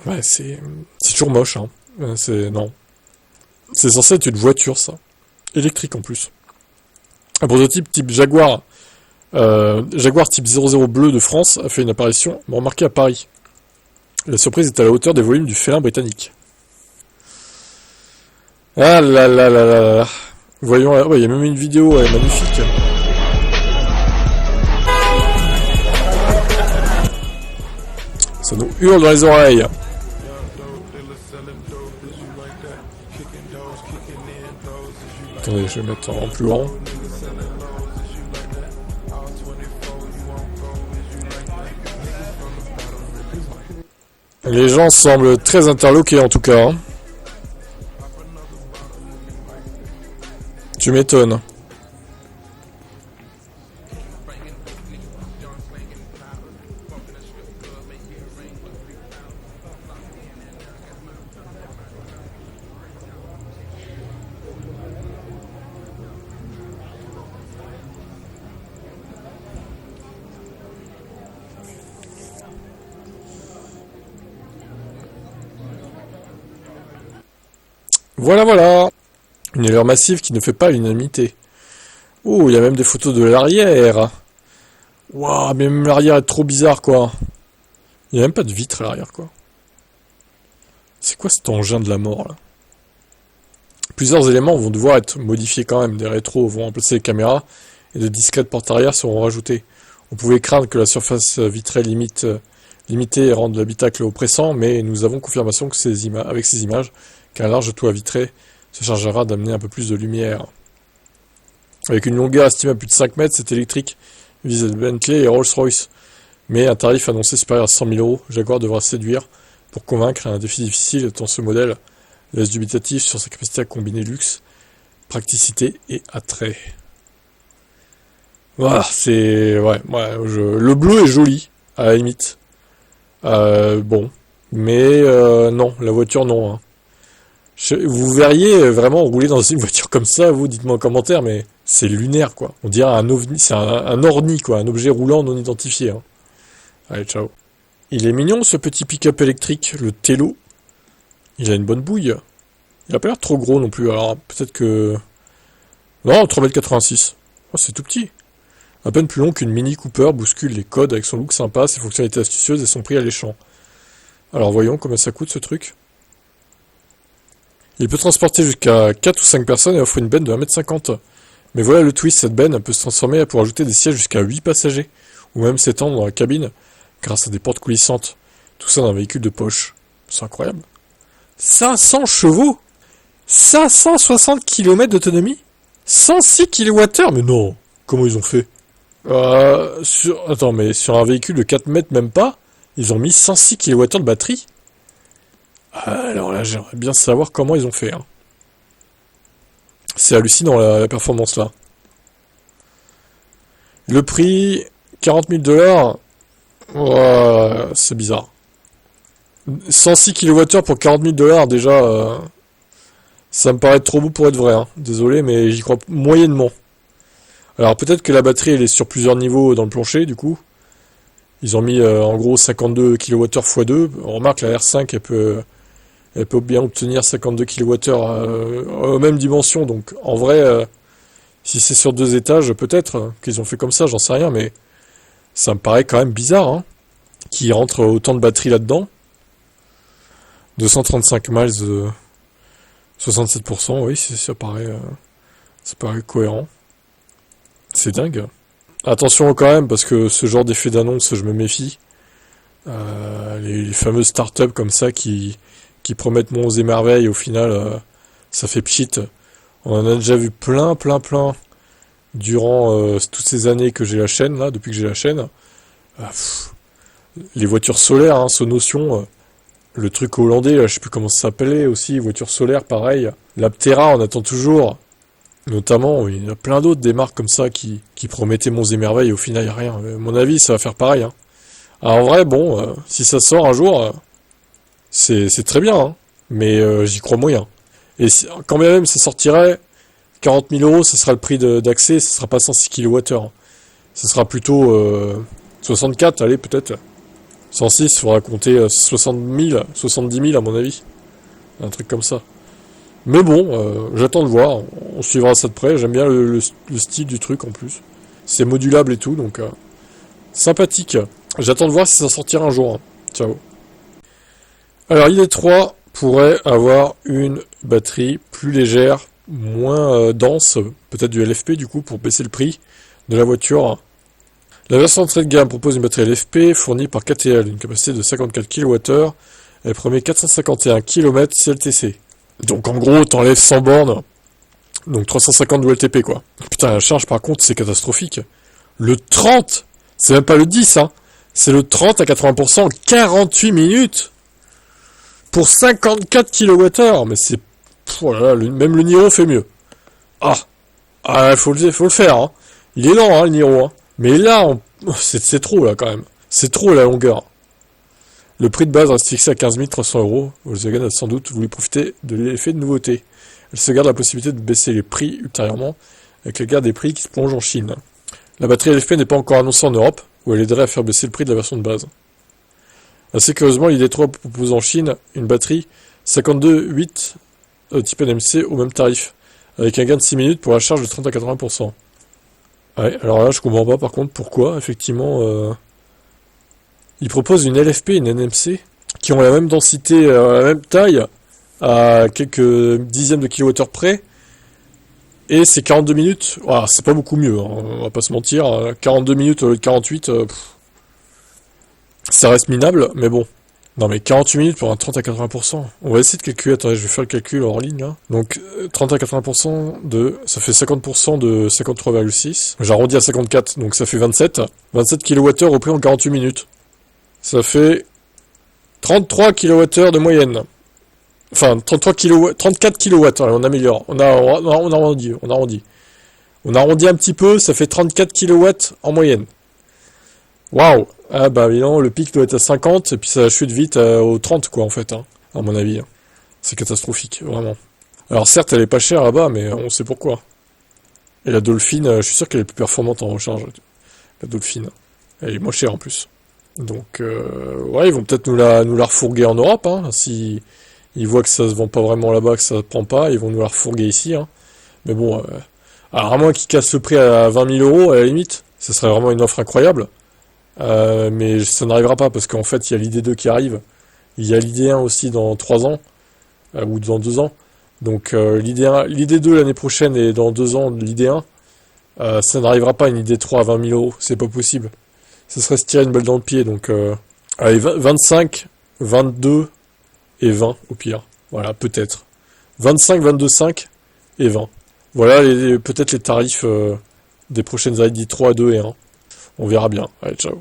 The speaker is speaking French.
Ouais, c'est toujours moche, hein. Non. C'est censé être une voiture, ça. Électrique, en plus. Un prototype type Jaguar, Jaguar type 00 bleu de France a fait une apparition remarquée à Paris. La surprise est à la hauteur des volumes du félin britannique. Ah là là là là là. Voyons, ouais, il y a même une vidéo magnifique. Ça nous hurle dans les oreilles. Attendez, je vais mettre en plus grand. Les gens semblent très interloqués en tout cas. Hein. Tu m'étonnes. Voilà, voilà. Une erreur massive qui ne fait pas l'unanimité. Oh, il y a même des photos de l'arrière. Waouh, mais même l'arrière est trop bizarre, quoi. Il n'y a même pas de vitre à l'arrière, quoi. C'est quoi cet engin de la mort, là? Plusieurs éléments vont devoir être modifiés quand même. Des rétros vont remplacer les caméras et de discrètes portes arrière seront rajoutés. On pouvait craindre que la surface vitrée limitée rende l'habitacle oppressant, mais nous avons confirmation que avec ces images, qu'un large toit vitré se chargera d'amener un peu plus de lumière. Avec une longueur estimée à plus de 5 mètres, cet électrique vise Bentley et Rolls-Royce. Mais un tarif annoncé supérieur à 100 000 euros, Jaguar devra séduire pour convaincre, un défi difficile tant ce modèle laisse dubitatif sur sa capacité à combiner luxe, praticité et attrait. Voilà, c'est... Ouais, le bleu est joli, à la limite. Bon. Mais non, la voiture non. Hein. Vous verriez vraiment rouler dans une voiture comme ça, vous, dites-moi en commentaire, mais c'est lunaire, quoi. On dirait un ovni, c'est un orni, quoi, un objet roulant non identifié. Hein. Allez, ciao. Il est mignon, ce petit pick-up électrique, le Tello. Il a une bonne bouille. Il a pas l'air trop gros non plus, alors peut-être que... Non, 3,86 m. Oh, c'est tout petit. À peine plus long qu'une Mini Cooper bouscule les codes avec son look sympa, ses fonctionnalités astucieuses et son prix alléchant. Alors voyons combien ça coûte ce truc. Il peut transporter jusqu'à 4 ou 5 personnes et offre une benne de 1,50 m. Mais voilà le twist, cette benne peut se transformer pour ajouter des sièges jusqu'à 8 passagers, ou même s'étendre dans la cabine grâce à des portes coulissantes. Tout ça dans un véhicule de poche. C'est incroyable. 500 chevaux 560 km d'autonomie 106 kWh. Mais non, comment ils ont fait? Attends, mais sur un véhicule de 4 mètres même pas, ils ont mis 106 kWh de batterie. Alors là, j'aimerais bien savoir comment ils ont fait. Hein. C'est hallucinant la performance là. Le prix, 40 000 $. C'est bizarre. 106 kWh pour 40 000 $, déjà, ça me paraît trop beau pour être vrai. Hein. Désolé, mais j'y crois moyennement. Alors peut-être que la batterie elle est sur plusieurs niveaux dans le plancher, du coup. Ils ont mis en gros 52 kWh x 2. On remarque la R5, elle peut bien obtenir 52 kWh aux mêmes dimensions. Donc en vrai, si c'est sur 2 étages, peut-être qu'ils ont fait comme ça, j'en sais rien, mais ça me paraît quand même bizarre, hein, qu'il rentre autant de batterie là-dedans. 235 miles, 67%, oui, ça paraît cohérent. C'est dingue. Attention quand même, parce que ce genre d'effet d'annonce, je me méfie. Les fameuses startups comme ça qui promettent monts et merveilles, au final, ça fait pchit. On en a déjà vu plein, durant toutes ces années que j'ai la chaîne, là, depuis que j'ai la chaîne. Les voitures solaires, hein, Sonotion, le truc hollandais, là, je sais plus comment ça s'appelait aussi, voitures solaires, pareil. L'Aptera, on attend toujours. Notamment, il y en a plein d'autres, des marques comme ça qui promettaient monts et merveilles, et au final, il n'y a rien. À mon avis, ça va faire pareil. Hein. Alors, en vrai, bon, si ça sort un jour, c'est très bien, hein, mais j'y crois moyen. Et quand bien même ça sortirait, 40 000 €, ce sera le prix d'accès, ce sera pas 106 kWh. Ce sera plutôt 64, allez, peut-être. 106, il faudra compter 60 000, 70 000 à mon avis. Un truc comme ça. Mais bon, j'attends de voir. On suivra ça de près. J'aime bien le style du truc en plus. C'est modulable et tout, donc sympathique. J'attends de voir si ça sortira un jour. Hein. Ciao. Alors, ID3 pourrait avoir une batterie plus légère, moins dense, peut-être du LFP du coup, pour baisser le prix de la voiture. La version entrée de gamme propose une batterie LFP fournie par KTL, une capacité de 54 kWh. Elle promet 451 km CLTC. Donc en gros, t'enlèves 100 bornes, donc 350 WLTP quoi. Putain, la charge par contre, c'est catastrophique. Le 30, c'est même pas le 10, hein. C'est le 30 à 80% en 48 minutes pour 54 kWh. Mais c'est... Oh là là, même le Niro fait mieux. Faut le faire, hein. Il est lent, hein, le Niro, hein. Mais là, c'est trop là quand même. C'est trop la longueur. Le prix de base reste fixé à 15 300 €. Volkswagen a sans doute voulu profiter de l'effet de nouveauté. Elle se garde la possibilité de baisser les prix ultérieurement avec la guerre des prix qui se plonge en Chine. La batterie LFP n'est pas encore annoncée en Europe, où elle aiderait à faire baisser le prix de la version de base. Assez curieusement, l'ID3 propose en Chine une batterie 52,8 type NMC au même tarif, avec un gain de 6 minutes pour la charge de 30 à 80%. Ouais, alors là je comprends pas par contre pourquoi, effectivement... Ils proposent une LFP et une NMC qui ont la même densité, la même taille, à quelques dixièmes de kilowattheure près, et c'est 42 minutes. Ouah, c'est pas beaucoup mieux, hein, on va pas se mentir. 42 minutes au lieu de 48, ça reste minable, mais bon. Non mais 48 minutes pour un 30 à 80%. On va essayer de calculer, attendez, je vais faire le calcul en ligne là. Donc 30 à 80% ça fait 50% de 53,6. J'arrondis à 54, donc ça fait 27. 27 kWh au prix en 48 minutes. Ça fait 33 kWh de moyenne. Enfin, 34 kW, on améliore. On arrondit. On arrondit un petit peu, ça fait 34 kW en moyenne. Waouh! Ah bah évidemment, le pic doit être à 50, et puis ça chute vite au 30 quoi en fait, hein, à mon avis. C'est catastrophique, vraiment. Alors certes, elle est pas chère là-bas, mais on sait pourquoi. Et la Dolphin, je suis sûr qu'elle est plus performante en recharge. La Dolphin. Elle est moins chère en plus. Donc, ouais, ils vont peut-être nous la refourguer en Europe, hein, si ils voient que ça se vend pas vraiment là-bas, que ça prend pas, ils vont nous la refourguer ici, hein. Mais bon, alors à moins qu'ils cassent le prix à 20 000 € à la limite, ça serait vraiment une offre incroyable. Mais ça n'arrivera pas parce qu'en fait, il y a l'ID2 qui arrive, il y a l'ID1 aussi dans 3 ans, ou dans 2 ans. Donc, l'ID2 l'année prochaine et dans 2 ans, l'ID1, ça n'arrivera pas une ID3 à 20 000 €, c'est pas possible. Ce serait se tirer une balle dans le pied, donc allez, 25, 22 et 20 au pire. Voilà, peut-être. 25, 22, 5 et 20. Voilà peut-être les tarifs des prochaines ID 3, 2 et 1. On verra bien. Allez, ciao.